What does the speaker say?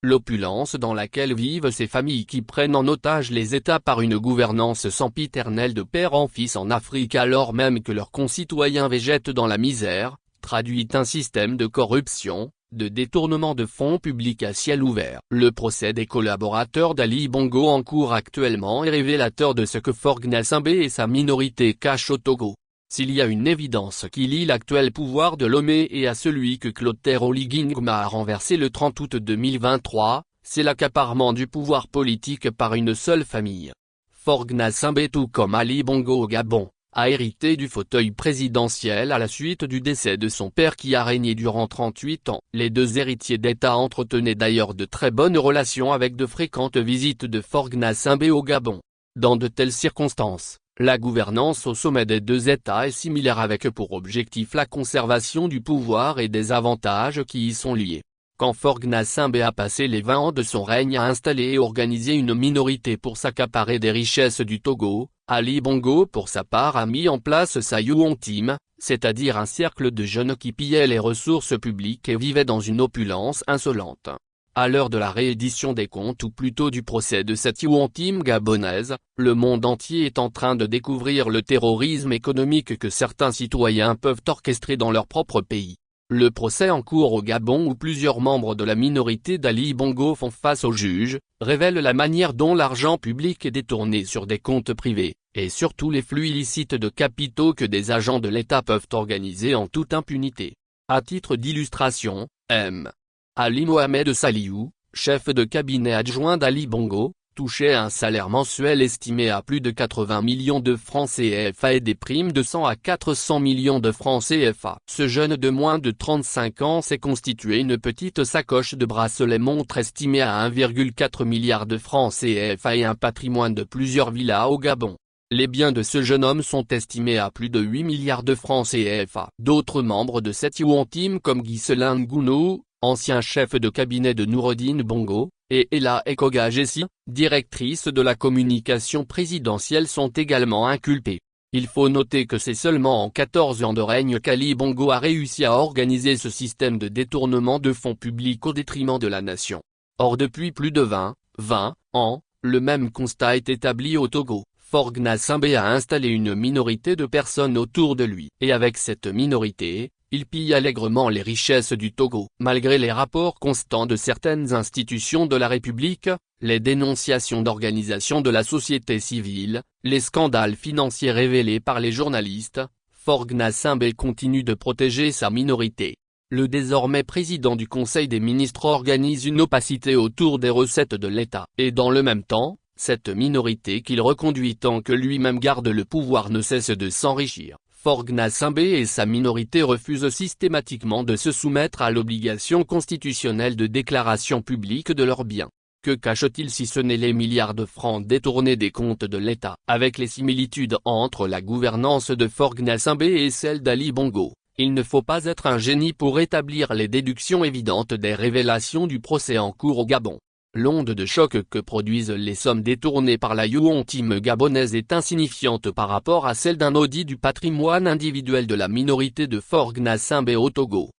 L'opulence dans laquelle vivent ces familles qui prennent en otage les États par une gouvernance sempiternelle de père en fils en Afrique alors même que leurs concitoyens végètent dans la misère, traduit un système de corruption, de détournement de fonds publics à ciel ouvert. Le procès des collaborateurs d'Ali Bongo en cours actuellement est révélateur de ce que Faure Gnassingbé et sa minorité cachent au Togo. S'il y a une évidence qui lie l'actuel pouvoir de Lomé et à celui que Clotaire Oligui-Nguema a renversé le 30 août 2023, c'est l'accaparement du pouvoir politique par une seule famille. Faure Gnassingbé tout comme Ali Bongo au Gabon, a hérité du fauteuil présidentiel à la suite du décès de son père qui a régné durant 38 ans. Les deux héritiers d'État entretenaient d'ailleurs de très bonnes relations avec de fréquentes visites de Faure Gnassingbé au Gabon. Dans de telles circonstances, la gouvernance au sommet des deux États est similaire avec pour objectif la conservation du pouvoir et des avantages qui y sont liés. Quand Faure Gnassingbé a passé les 20 ans de son règne à installer et organiser une minorité pour s'accaparer des richesses du Togo, Ali Bongo pour sa part a mis en place sa Youan Team, c'est-à-dire un cercle de jeunes qui pillaient les ressources publiques et vivaient dans une opulence insolente. À l'heure de la réédition des comptes ou plutôt du procès de cette Youan Team gabonaise, le monde entier est en train de découvrir le terrorisme économique que certains citoyens peuvent orchestrer dans leur propre pays. Le procès en cours au Gabon où plusieurs membres de la minorité d'Ali Bongo font face au juge, révèle la manière dont l'argent public est détourné sur des comptes privés, et surtout les flux illicites de capitaux que des agents de l'État peuvent organiser en toute impunité. À titre d'illustration, M. Ali Mohamed Saliou, chef de cabinet adjoint d'Ali Bongo, touchait un salaire mensuel estimé à plus de 80 millions de francs CFA et des primes de 100 à 400 millions de francs CFA. Ce jeune de moins de 35 ans s'est constitué une petite sacoche de bracelets montres estimée à 1,4 milliard de francs CFA et un patrimoine de plusieurs villas au Gabon. Les biens de ce jeune homme sont estimés à plus de 8 milliards de francs CFA. D'autres membres de cette Youan Team comme Ghislaine Gounou, ancien chef de cabinet de Noureddine Bongo, et Ella Ekoga Jessi, directrice de la communication présidentielle sont également inculpés. Il faut noter que c'est seulement en 14 ans de règne qu'Ali Bongo a réussi à organiser ce système de détournement de fonds publics au détriment de la nation. Or depuis plus de 20 ans, le même constat est établi au Togo. Faure Gnassingbé a installé une minorité de personnes autour de lui. Et avec cette minorité, il pille allègrement les richesses du Togo. Malgré les rapports constants de certaines institutions de la République, les dénonciations d'organisations de la société civile, les scandales financiers révélés par les journalistes, Faure Gnassingbé continue de protéger sa minorité. Le désormais président du Conseil des ministres organise une opacité autour des recettes de l'État. Et dans le même temps, cette minorité qu'il reconduit tant que lui-même garde le pouvoir ne cesse de s'enrichir. Faure Gnassingbé et sa minorité refusent systématiquement de se soumettre à l'obligation constitutionnelle de déclaration publique de leurs biens. Que cache-t-il si ce n'est les milliards de francs détournés des comptes de l'État? Avec les similitudes entre la gouvernance de Faure Gnassingbé et celle d'Ali Bongo, il ne faut pas être un génie pour établir les déductions évidentes des révélations du procès en cours au Gabon. L'onde de choc que produisent les sommes détournées par la Youan Team gabonaise est insignifiante par rapport à celle d'un audit du patrimoine individuel de la minorité de Faure Gnassingbé au Togo.